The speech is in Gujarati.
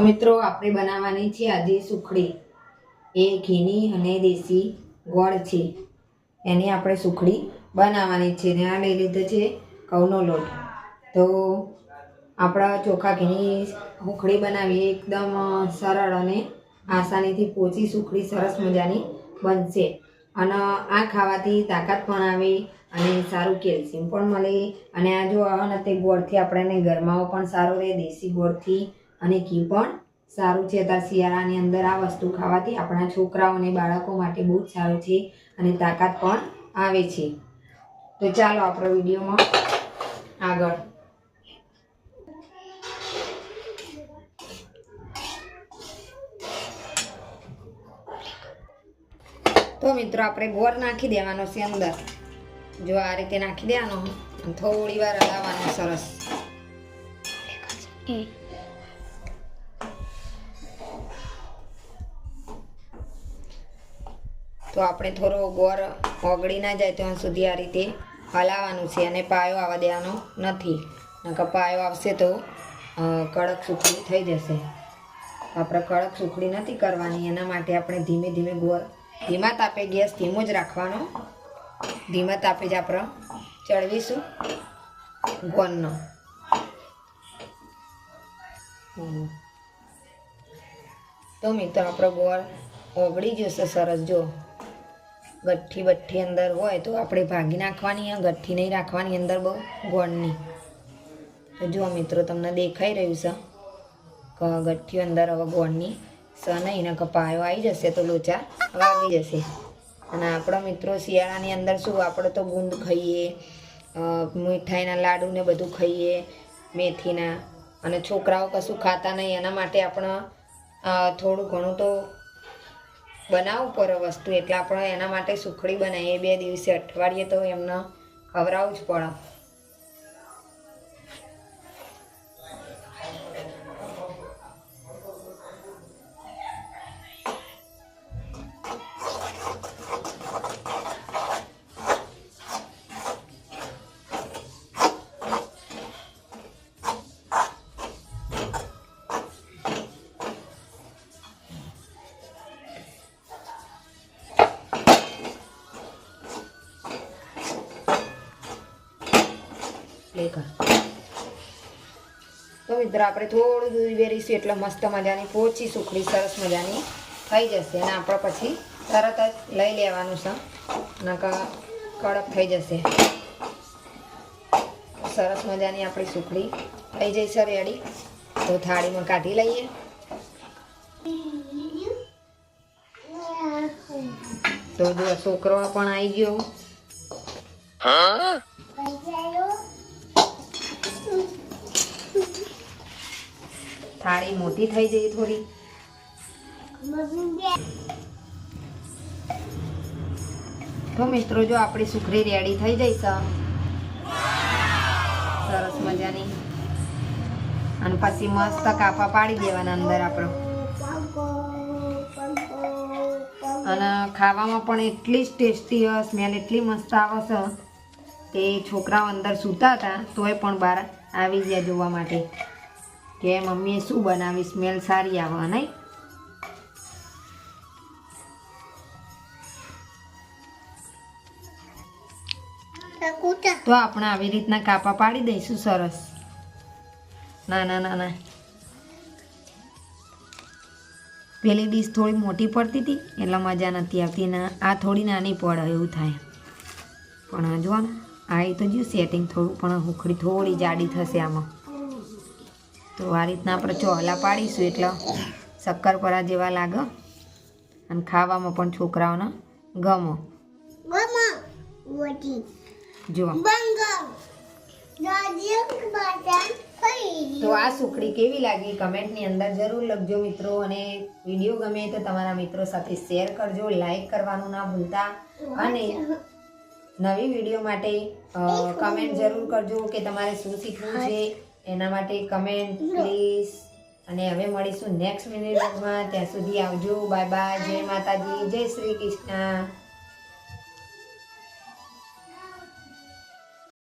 તો મિત્રો આપણે બનાવવાની છે આજે સુખડી। એ ઘીની અને દેશી ગોળ છે, એની આપણે સુખડી બનાવવાની છે। ને આ લઈ લીધો છે ઘઉંનો લોટ। તો આપણા ચોખા ઘીની સુખડી બનાવીએ એકદમ સરળ અને આસાનીથી પોચી સુખડી સરસ મજાની બનશે। અને આ ખાવાથી તાકાત પણ આવે અને સારું કેલ્શિયમ પણ મળે। અને આ જો આ તે ગોળથી આપણને ગરમાવો પણ સારો રહે, દેશી ગોળથી અને ઘી પણ સારું છે। અત્યારે શિયાળાની અંદર આ વસ્તુ ખાવાથી આપણા છોકરાઓ અને બાળકો માટે બહુ જ સારું છે અને તાકાત પણ આવે છે। તો ચાલો આપણો વિડીયોમાં આગળ। તો મિત્રો આપણે ગોળ નાખી દેવાનો છે અંદર। જો આ રીતે નાખી દેવાનો, થોડી વાર હલાવવાનું સરસ। તો આપણે થોડો ગોળ ઓગળી ના જાય ત્યાં સુધી આ રીતે હલાવવાનું છે અને પાયો આવવા દેવાનો નથી, નકર પાયો આવશે તો કડક સુખડી થઈ જશે। આપણે કડક સુખડી નથી કરવાની, એના માટે આપણે ધીમે ધીમે ગોળ ધીમા તાપે, ગેસ ધીમો જ રાખવાનો, ધીમા તાપે જ આપણે ચડવીશું ગોળનો। તો મિત્રો આપણો ગોળ ઓગળી જશે સરસ। જો ગઠ્ઠી બઠ્ઠી અંદર હોય તો આપણે ભાગી નાખવાની, ગઠ્ઠી નહીં રાખવાની અંદર બહુ ગોળની। તો જો મિત્રો તમને દેખાઈ રહ્યું છે કે ગઠ્ઠીઓ અંદર હવે ગોળની સ નહીં, ને પાયો આવી જશે તો લોચા વાગી જશે। અને આપણા મિત્રો શિયાળાની અંદર શું આપણે તો ગુંદ ખાઈએ, મીઠાઈના લાડુ ને બધું ખાઈએ મેથીના, અને છોકરાઓ કશું ખાતા નહીં, એના માટે આપણે થોડું ઘણું તો બનાવવું પડે વસ્તુ, એટલે આપણે એના માટે સુખડી બનાવીએ। 2 દિવસે અઠવાડિયે તો એમને ખવડાવવું જ પડે। તો મિત્રો આપણે થોડું દૂધ વેરીશું એટલે મસ્ત મજાની પોચી સુખડી સરસ મજાની થઈ જશે। અને આપણે પછી તરત જ લઈ લેવાનું છે, નકર કડક થઈ જશે। સરસ મજાની આપણી સુખડી થઈ જશે રેડી। તો થાળીમાં કાઢી લઈએ। તો જો છોકરો પણ આવી ગયો। થાળી મોટી થઈ જઈ થોડી। તો મિત્રો જો આપણી સુખડી રેડી થઈ જઈશ સરસ મજાની, અને પછી મસ્ત કાપા પાડી દેવાના અંદર આપણે। અને ખાવામાં પણ એટલી જ ટેસ્ટી હોય, સ્મેલ એટલી મસ્ત આવે છે કે છોકરાઓ અંદર સૂતા હતા તોય પણ બહાર આવી ગયા જોવા માટે કે મમ્મીએ શું બનાવી, સ્મેલ સારી આવે નહીં। તો આપણે આવી રીતના કાપા પાડી દઈશું સરસ નાના નાના। પેલી ડીશ થોડી મોટી પડતી હતી એટલે મજા નથી આવતી, ને આ થોડી નાની પડે એવું થાય। પણ જો ને આ તો જો સેટિંગ થોડું, પણ સુખડી થોડી જાડી થશે આમાં। તો આ રીતના આપણે ચોહલા પાડીશું એટલે શક્કરપારા જેવા લાગે અને ખાવામાં પણ છોકરાઓને ગમે। જો તો આ સુખડી કેવી લાગી કમેન્ટની અંદર જરૂર લખજો મિત્રો। અને વિડીયો ગમે તો તમારા મિત્રો સાથે શેર કરજો, લાઈક કરવાનું ના ભૂલતા। અને નવી વિડીયો માટે કમેન્ટ જરૂર કરજો કે તમારે શું શીખવું છે, એના માટે કમેન્ટ પ્લીઝ। અને હવે મળીશું નેક્સ્ટ વિડીયોમાં, ત્યાં સુધી આવજો, બાય બાય, જય માતાજી, જય શ્રી કૃષ્ણ।